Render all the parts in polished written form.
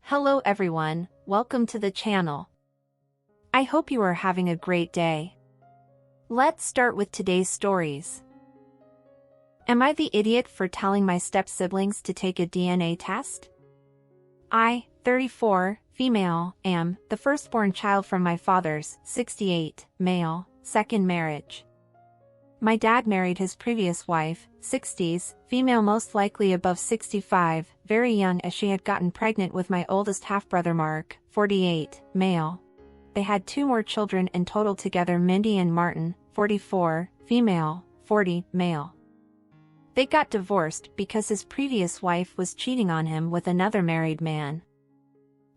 Hello everyone, welcome to the channel. I hope you are having a great day. Let's start with today's stories. Am I the idiot for telling my step-siblings to take a DNA test? I, 34, female, am the firstborn child from my father's, 68, male, second marriage. My dad married his previous wife, 60s, female, most likely above 65, very young, as she had gotten pregnant with my oldest half-brother Mark, 48, male. They had 2 more children in total together, Mindy and Martin, 44, female, 40, male. They got divorced because his previous wife was cheating on him with another married man.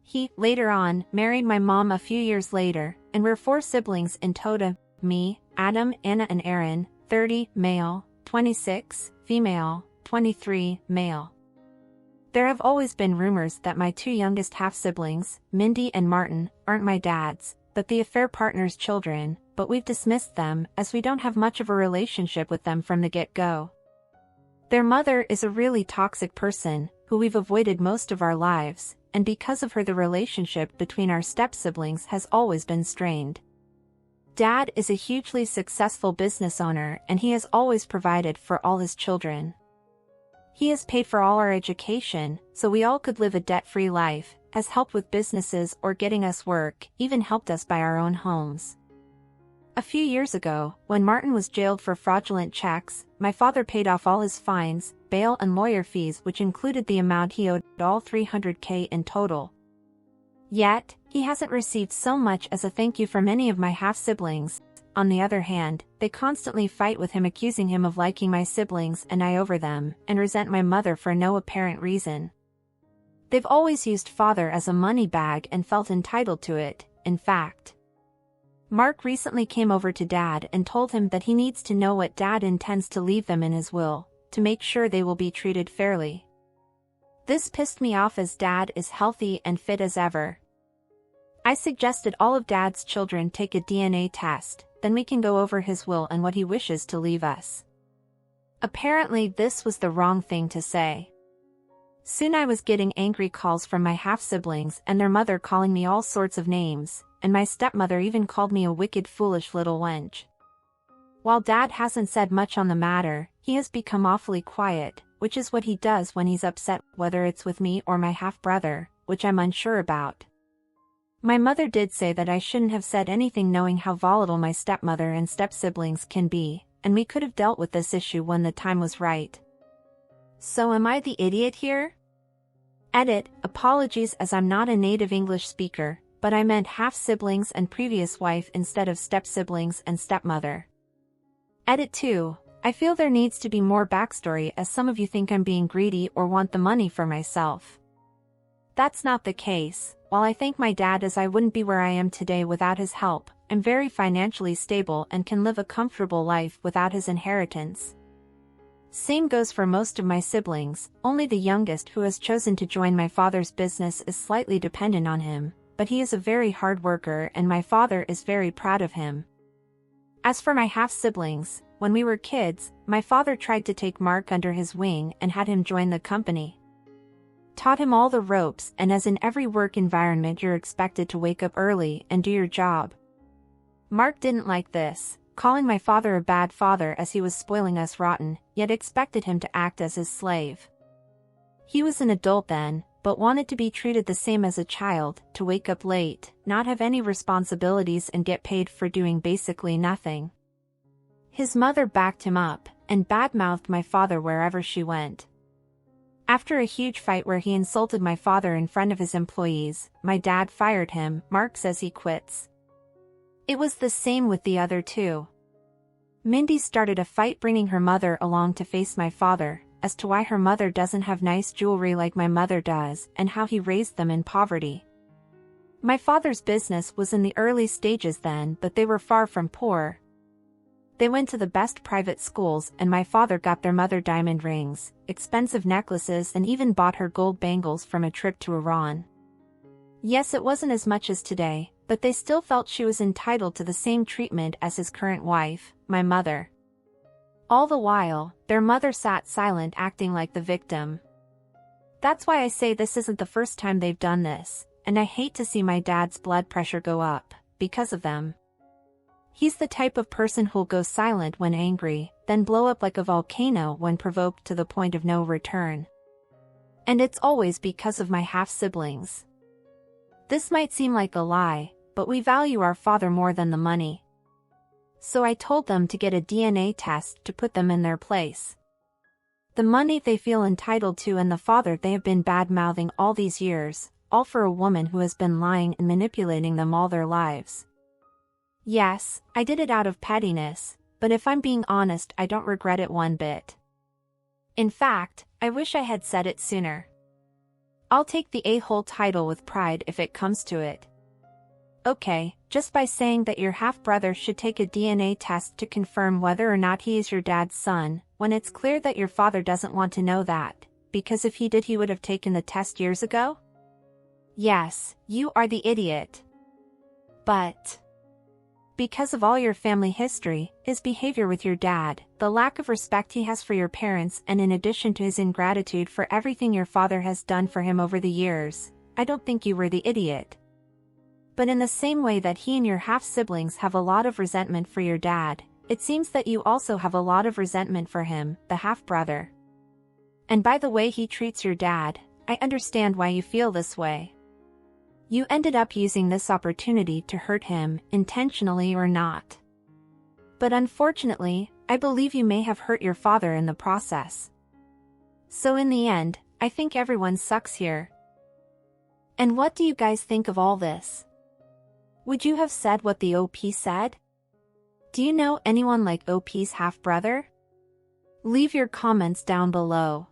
He, later on, married my mom a few years later, and we're 4 siblings in total: me, Adam, Anna and Aaron, 30, male, 26, female, 23, male. There have always been rumors that my 2 youngest half-siblings, Mindy and Martin, aren't my dad's, but the affair partner's children, but we've dismissed them as we don't have much of a relationship with them from the get-go. Their mother is a really toxic person, who we've avoided most of our lives, and because of her the relationship between our step-siblings has always been strained. Dad is a hugely successful business owner and he has always provided for all his children. He has paid for all our education, so we all could live a debt-free life, has helped with businesses or getting us work, even helped us buy our own homes. A few years ago, when Martin was jailed for fraudulent checks, my father paid off all his fines, bail and lawyer fees, which included the amount he owed, all $300K in total. Yet, he hasn't received so much as a thank you from any of my half-siblings. On the other hand, they constantly fight with him, accusing him of liking my siblings and I over them, and resent my mother for no apparent reason. They've always used father as a money bag and felt entitled to it, in fact. Mark recently came over to Dad and told him that he needs to know what Dad intends to leave them in his will, to make sure they will be treated fairly. This pissed me off as Dad is healthy and fit as ever. I suggested all of Dad's children take a DNA test, then we can go over his will and what he wishes to leave us. Apparently this was the wrong thing to say. Soon I was getting angry calls from my half-siblings and their mother calling me all sorts of names, and my stepmother even called me a wicked foolish little wench. While Dad hasn't said much on the matter, he has become awfully quiet, which is what he does when he's upset, whether it's with me or my half-brother, which I'm unsure about. My mother did say that I shouldn't have said anything, knowing how volatile my stepmother and step-siblings can be, and we could have dealt with this issue when the time was right. So am I the idiot here? Edit, apologies as I'm not a native English speaker, but I meant half-siblings and previous wife instead of step-siblings and stepmother. Edit 2, I feel there needs to be more backstory as some of you think I'm being greedy or want the money for myself. That's not the case. While I thank my dad as I wouldn't be where I am today without his help, I'm very financially stable and can live a comfortable life without his inheritance. Same goes for most of my siblings, only the youngest, who has chosen to join my father's business, is slightly dependent on him, but he is a very hard worker and my father is very proud of him. As for my half-siblings, when we were kids, my father tried to take Mark under his wing and had him join the company. Taught him all the ropes, and as in every work environment you're expected to wake up early and do your job. Mark didn't like this, calling my father a bad father as he was spoiling us rotten, yet expected him to act as his slave. He was an adult then, but wanted to be treated the same as a child, to wake up late, not have any responsibilities and get paid for doing basically nothing. His mother backed him up, and bad-mouthed my father wherever she went. After a huge fight where he insulted my father in front of his employees, my dad fired him. Mark says he quits. It was the same with the other 2. Mindy started a fight bringing her mother along to face my father, as to why her mother doesn't have nice jewelry like my mother does and how he raised them in poverty. My father's business was in the early stages then, but they were far from poor. They went to the best private schools and my father got their mother diamond rings, expensive necklaces, and even bought her gold bangles from a trip to Iran. Yes, it wasn't as much as today, but they still felt she was entitled to the same treatment as his current wife, my mother. All the while, their mother sat silent, acting like the victim. That's why I say this isn't the first time they've done this, and I hate to see my dad's blood pressure go up because of them. He's the type of person who'll go silent when angry, then blow up like a volcano when provoked to the point of no return. And it's always because of my half-siblings. This might seem like a lie, but we value our father more than the money. So I told them to get a DNA test to put them in their place. The money they feel entitled to and the father they have been bad-mouthing all these years, all for a woman who has been lying and manipulating them all their lives. Yes, I did it out of pettiness, but if I'm being honest, I don't regret it one bit. In fact, I wish I had said it sooner. I'll take the a-hole title with pride if it comes to it. Okay, just by saying that your half-brother should take a DNA test to confirm whether or not he is your dad's son, when it's clear that your father doesn't want to know that, because if he did he would have taken the test years ago? Yes, you are the idiot. But because of all your family history, his behavior with your dad, the lack of respect he has for your parents, and in addition to his ingratitude for everything your father has done for him over the years, I don't think you were the idiot. But in the same way that he and your half-siblings have a lot of resentment for your dad, it seems that you also have a lot of resentment for him, the half-brother. And by the way he treats your dad, I understand why you feel this way. You ended up using this opportunity to hurt him, intentionally or not. But unfortunately, I believe you may have hurt your father in the process. So in the end, I think everyone sucks here. And what do you guys think of all this? Would you have said what the O.P. said? Do you know anyone like O.P.'s half-brother? Leave your comments down below.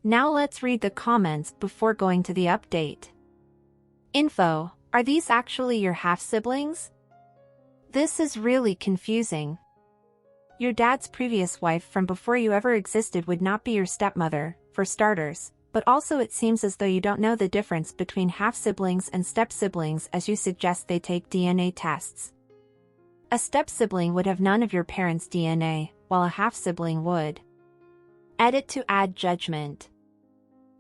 Now let's read the comments before going to the update. Info: are these actually your half-siblings? This is really confusing. Your dad's previous wife from before you ever existed would not be your stepmother, for starters, but also it seems as though you don't know the difference between half-siblings and step-siblings as you suggest they take DNA tests. A step-sibling would have none of your parents' DNA, while a half-sibling would. Edit to add judgment.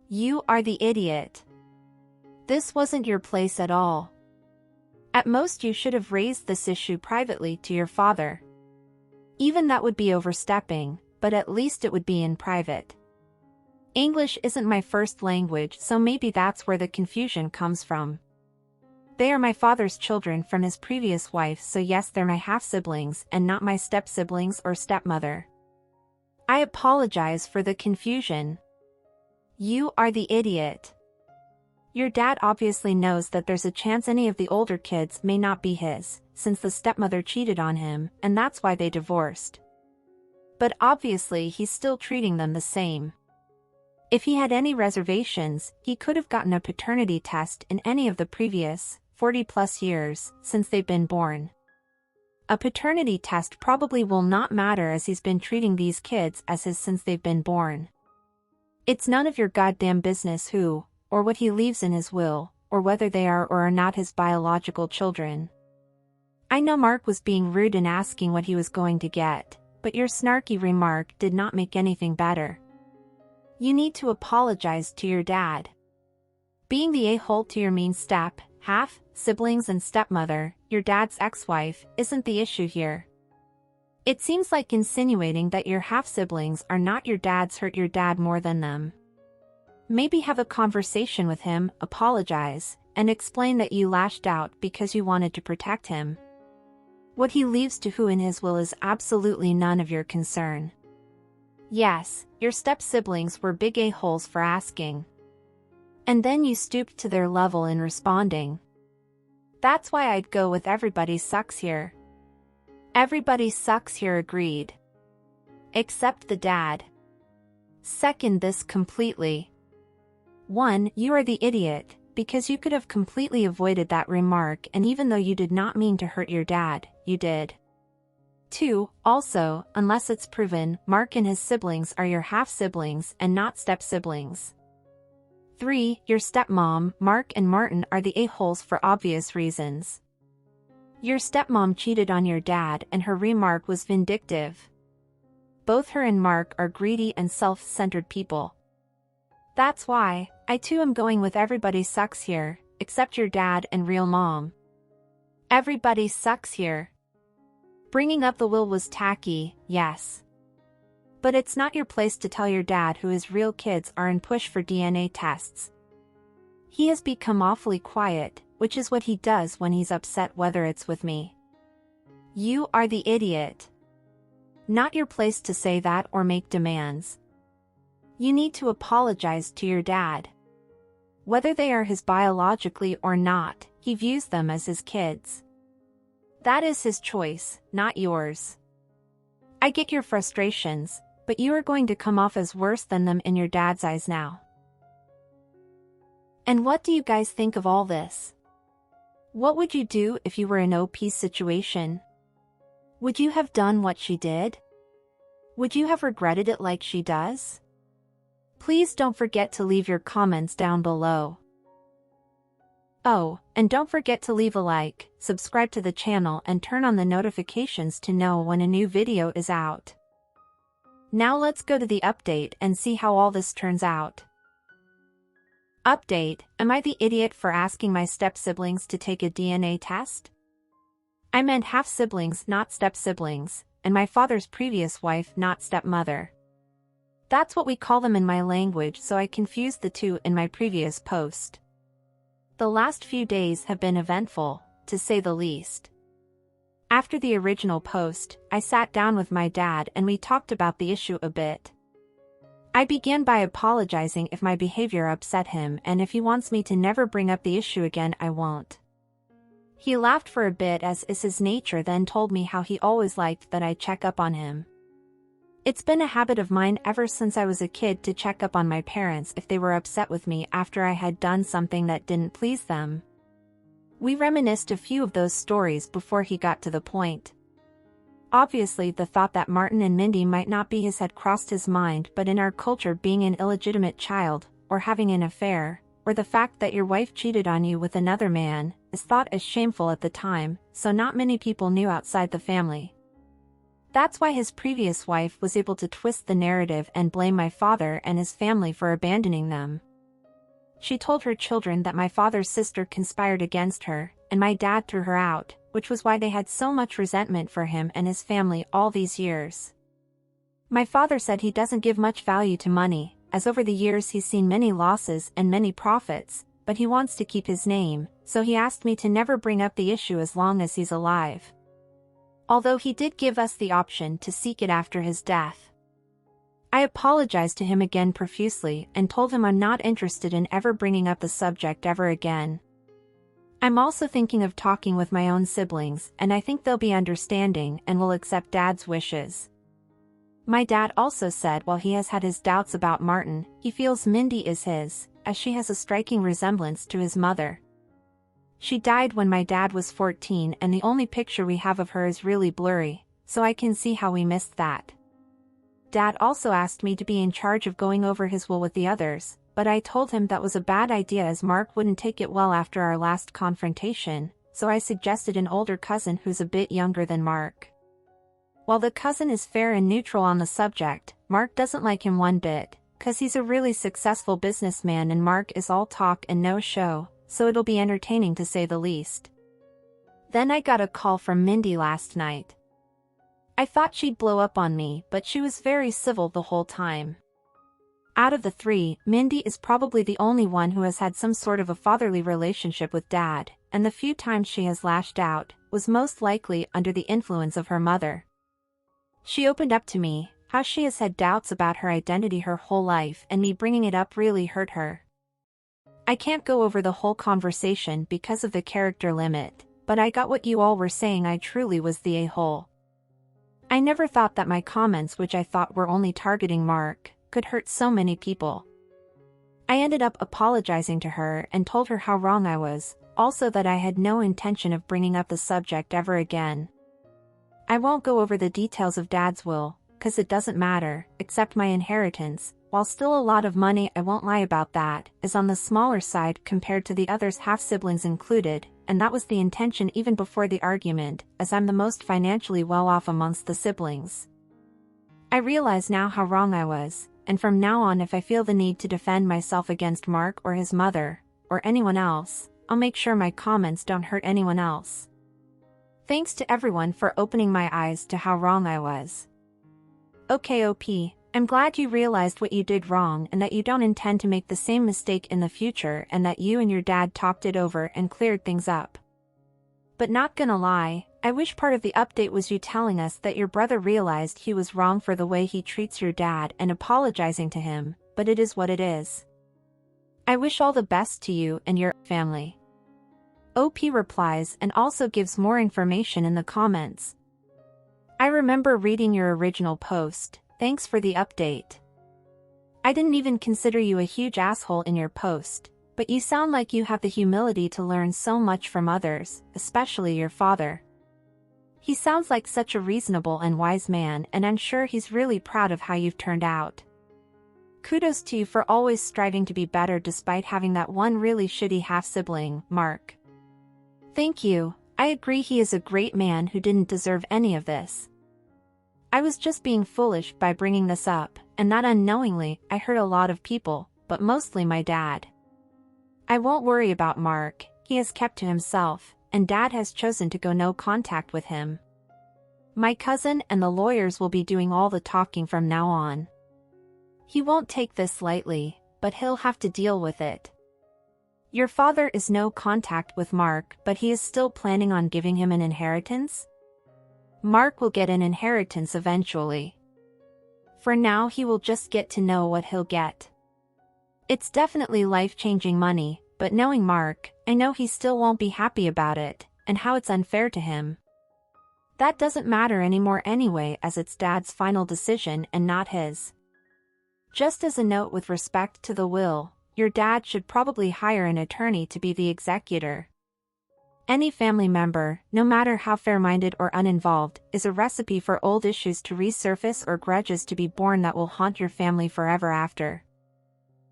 You are the idiot. This wasn't your place at all. At most you should have raised this issue privately to your father. Even that would be overstepping, but at least it would be in private. English isn't my first language, so maybe that's where the confusion comes from. They are my father's children from his previous wife, so yes, they're my half-siblings and not my step-siblings or stepmother. I apologize for the confusion. You are the idiot. Your dad obviously knows that there's a chance any of the older kids may not be his, since the stepmother cheated on him, and that's why they divorced. But obviously he's still treating them the same. If he had any reservations, he could have gotten a paternity test in any of the previous 40+ years since they've been born. A paternity test probably will not matter as he's been treating these kids as his since they've been born. It's none of your goddamn business who, or what he leaves in his will, or whether they are or are not his biological children. I know Mark was being rude in asking what he was going to get, but your snarky remark did not make anything better. You need to apologize to your dad. Being the a-hole to your mean step, half, siblings and stepmother, your dad's ex-wife, isn't the issue here. It seems like insinuating that your half-siblings are not your dad's hurt your dad more than them. Maybe have a conversation with him, apologize, and explain that you lashed out because you wanted to protect him. What he leaves to who in his will is absolutely none of your concern. Yes, your step-siblings were big a-holes for asking. And then you stooped to their level in responding. That's why I'd go with everybody sucks here. Everybody sucks here, agreed. Except the dad. Second this completely. 1. You are the idiot, because you could have completely avoided that remark, and even though you did not mean to hurt your dad, you did. 2. Also, unless it's proven, Mark and his siblings are your half-siblings and not step-siblings. 3. Your stepmom, Mark and Martin are the a-holes for obvious reasons. Your stepmom cheated on your dad and her remark was vindictive. Both her and Mark are greedy and self-centered people. That's why, I too am going with everybody sucks here, except your dad and real mom. Everybody sucks here. Bringing up the will was tacky, yes. But it's not your place to tell your dad who his real kids are and push for DNA tests. He has become awfully quiet, which is what he does when he's upset, whether it's with me. You are the idiot. Not your place to say that or make demands. You need to apologize to your dad. Whether they are his biologically or not, he views them as his kids. That is his choice, not yours. I get your frustrations, but you are going to come off as worse than them in your dad's eyes now. And what do you guys think of all this? What would you do if you were in O.P.'s situation? Would you have done what she did? Would you have regretted it like she does? Please don't forget to leave your comments down below. Oh, and don't forget to leave a like, subscribe to the channel and turn on the notifications to know when a new video is out. Now let's go to the update and see how all this turns out. Update: Am I the idiot for asking my step-siblings to take a DNA test? I meant half-siblings, not step-siblings, and my father's previous wife, not stepmother. That's what we call them in my language, so I confused the two in my previous post. The last few days have been eventful, to say the least. After the original post, I sat down with my dad and we talked about the issue a bit. I began by apologizing if my behavior upset him, and if he wants me to never bring up the issue again, I won't. He laughed for a bit, as is his nature, then told me how he always liked that I check up on him. It's been a habit of mine ever since I was a kid to check up on my parents if they were upset with me after I had done something that didn't please them. We reminisced a few of those stories before he got to the point. Obviously, the thought that Martin and Mindy might not be his had crossed his mind, but in our culture, being an illegitimate child, or having an affair, or the fact that your wife cheated on you with another man, is thought as shameful at the time, so not many people knew outside the family. That's why his previous wife was able to twist the narrative and blame my father and his family for abandoning them. She told her children that my father's sister conspired against her, and my dad threw her out, which was why they had so much resentment for him and his family all these years. My father said he doesn't give much value to money, as over the years he's seen many losses and many profits, but he wants to keep his name, so he asked me to never bring up the issue as long as he's alive. Although he did give us the option to seek it after his death. I apologized to him again profusely and told him I'm not interested in ever bringing up the subject ever again. I'm also thinking of talking with my own siblings, and I think they'll be understanding and will accept Dad's wishes. My dad also said while he has had his doubts about Martin, he feels Mindy is his, as she has a striking resemblance to his mother. She died when my dad was 14 and the only picture we have of her is really blurry, so I can see how we missed that. Dad also asked me to be in charge of going over his will with the others, but I told him that was a bad idea as Mark wouldn't take it well after our last confrontation, so I suggested an older cousin who's a bit younger than Mark. While the cousin is fair and neutral on the subject, Mark doesn't like him one bit, 'cause he's a really successful businessman and Mark is all talk and no show, so it'll be entertaining to say the least. Then I got a call from Mindy last night. I thought she'd blow up on me, but she was very civil the whole time. Out of the three, Mindy is probably the only one who has had some sort of a fatherly relationship with Dad, and the few times she has lashed out, was most likely under the influence of her mother. She opened up to me, how she has had doubts about her identity her whole life, and me bringing it up really hurt her. I can't go over the whole conversation because of the character limit, but I got what you all were saying. I truly was the a-hole. I never thought that my comments, which I thought were only targeting Mark, could hurt so many people. I ended up apologizing to her and told her how wrong I was, also that I had no intention of bringing up the subject ever again. I won't go over the details of Dad's will, 'cause it doesn't matter, except my inheritance, while still a lot of money, I won't lie about that, is on the smaller side compared to the others, half-siblings included, and that was the intention even before the argument, as I'm the most financially well-off amongst the siblings. I realize now how wrong I was, and from now on if I feel the need to defend myself against Mark or his mother, or anyone else, I'll make sure my comments don't hurt anyone else. Thanks to everyone for opening my eyes to how wrong I was. Okay OP, I'm glad you realized what you did wrong and that you don't intend to make the same mistake in the future and that you and your dad talked it over and cleared things up. But not gonna lie, I wish part of the update was you telling us that your brother realized he was wrong for the way he treats your dad and apologizing to him, but it is what it is. I wish all the best to you and your family. OP replies and also gives more information in the comments. I remember reading your original post, thanks for the update. I didn't even consider you a huge asshole in your post, but you sound like you have the humility to learn so much from others, especially your father. He sounds like such a reasonable and wise man, and I'm sure he's really proud of how you've turned out. Kudos to you for always striving to be better despite having that one really shitty half-sibling, Mark. Thank you, I agree he is a great man who didn't deserve any of this. I was just being foolish by bringing this up, and that unknowingly I hurt a lot of people, but mostly my dad. I won't worry about Mark, he has kept to himself, and Dad has chosen to go no contact with him. My cousin and the lawyers will be doing all the talking from now on. He won't take this lightly, but he'll have to deal with it. Your father is no contact with Mark, but he is still planning on giving him an inheritance? Mark will get an inheritance eventually. For now he will just get to know what he'll get. It's definitely life-changing money, but knowing Mark, I know he still won't be happy about it, and how it's unfair to him. That doesn't matter anymore anyway, as it's Dad's final decision and not his. Just as a note with respect to the will, your dad should probably hire an attorney to be the executor. Any family member, no matter how fair-minded or uninvolved, is a recipe for old issues to resurface or grudges to be born that will haunt your family forever after.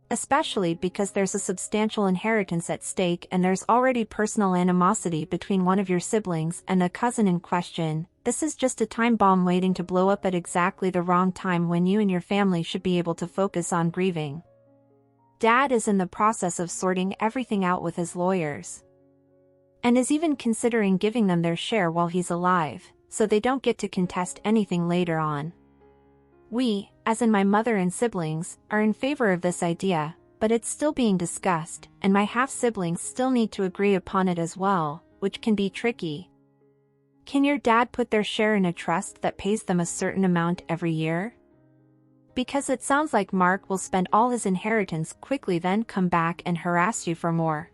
Especially because there's a substantial inheritance at stake and there's already personal animosity between one of your siblings and the cousin in question. This is just a time bomb waiting to blow up at exactly the wrong time when you and your family should be able to focus on grieving. Dad is in the process of sorting everything out with his lawyers. And is even considering giving them their share while he's alive, so they don't get to contest anything later on. We, as in my mother and siblings, are in favor of this idea, but it's still being discussed, and my half-siblings still need to agree upon it as well, which can be tricky. Can your dad put their share in a trust that pays them a certain amount every year? Because it sounds like Mark will spend all his inheritance quickly then come back and harass you for more.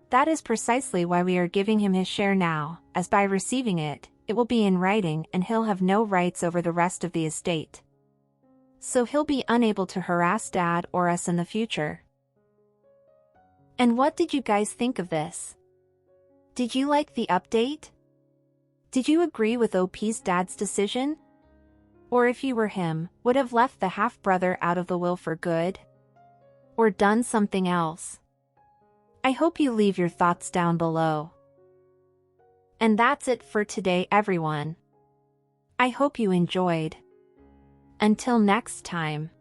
That is precisely why we are giving him his share now, as by receiving it, it will be in writing and he'll have no rights over the rest of the estate. So he'll be unable to harass Dad or us in the future. And what did you guys think of this? Did you like the update? Did you agree with O.P.'s dad's decision? Or if you were him, would have left the half-brother out of the will for good? Or done something else? I hope you leave your thoughts down below. And that's it for today, everyone. I hope you enjoyed. Until next time.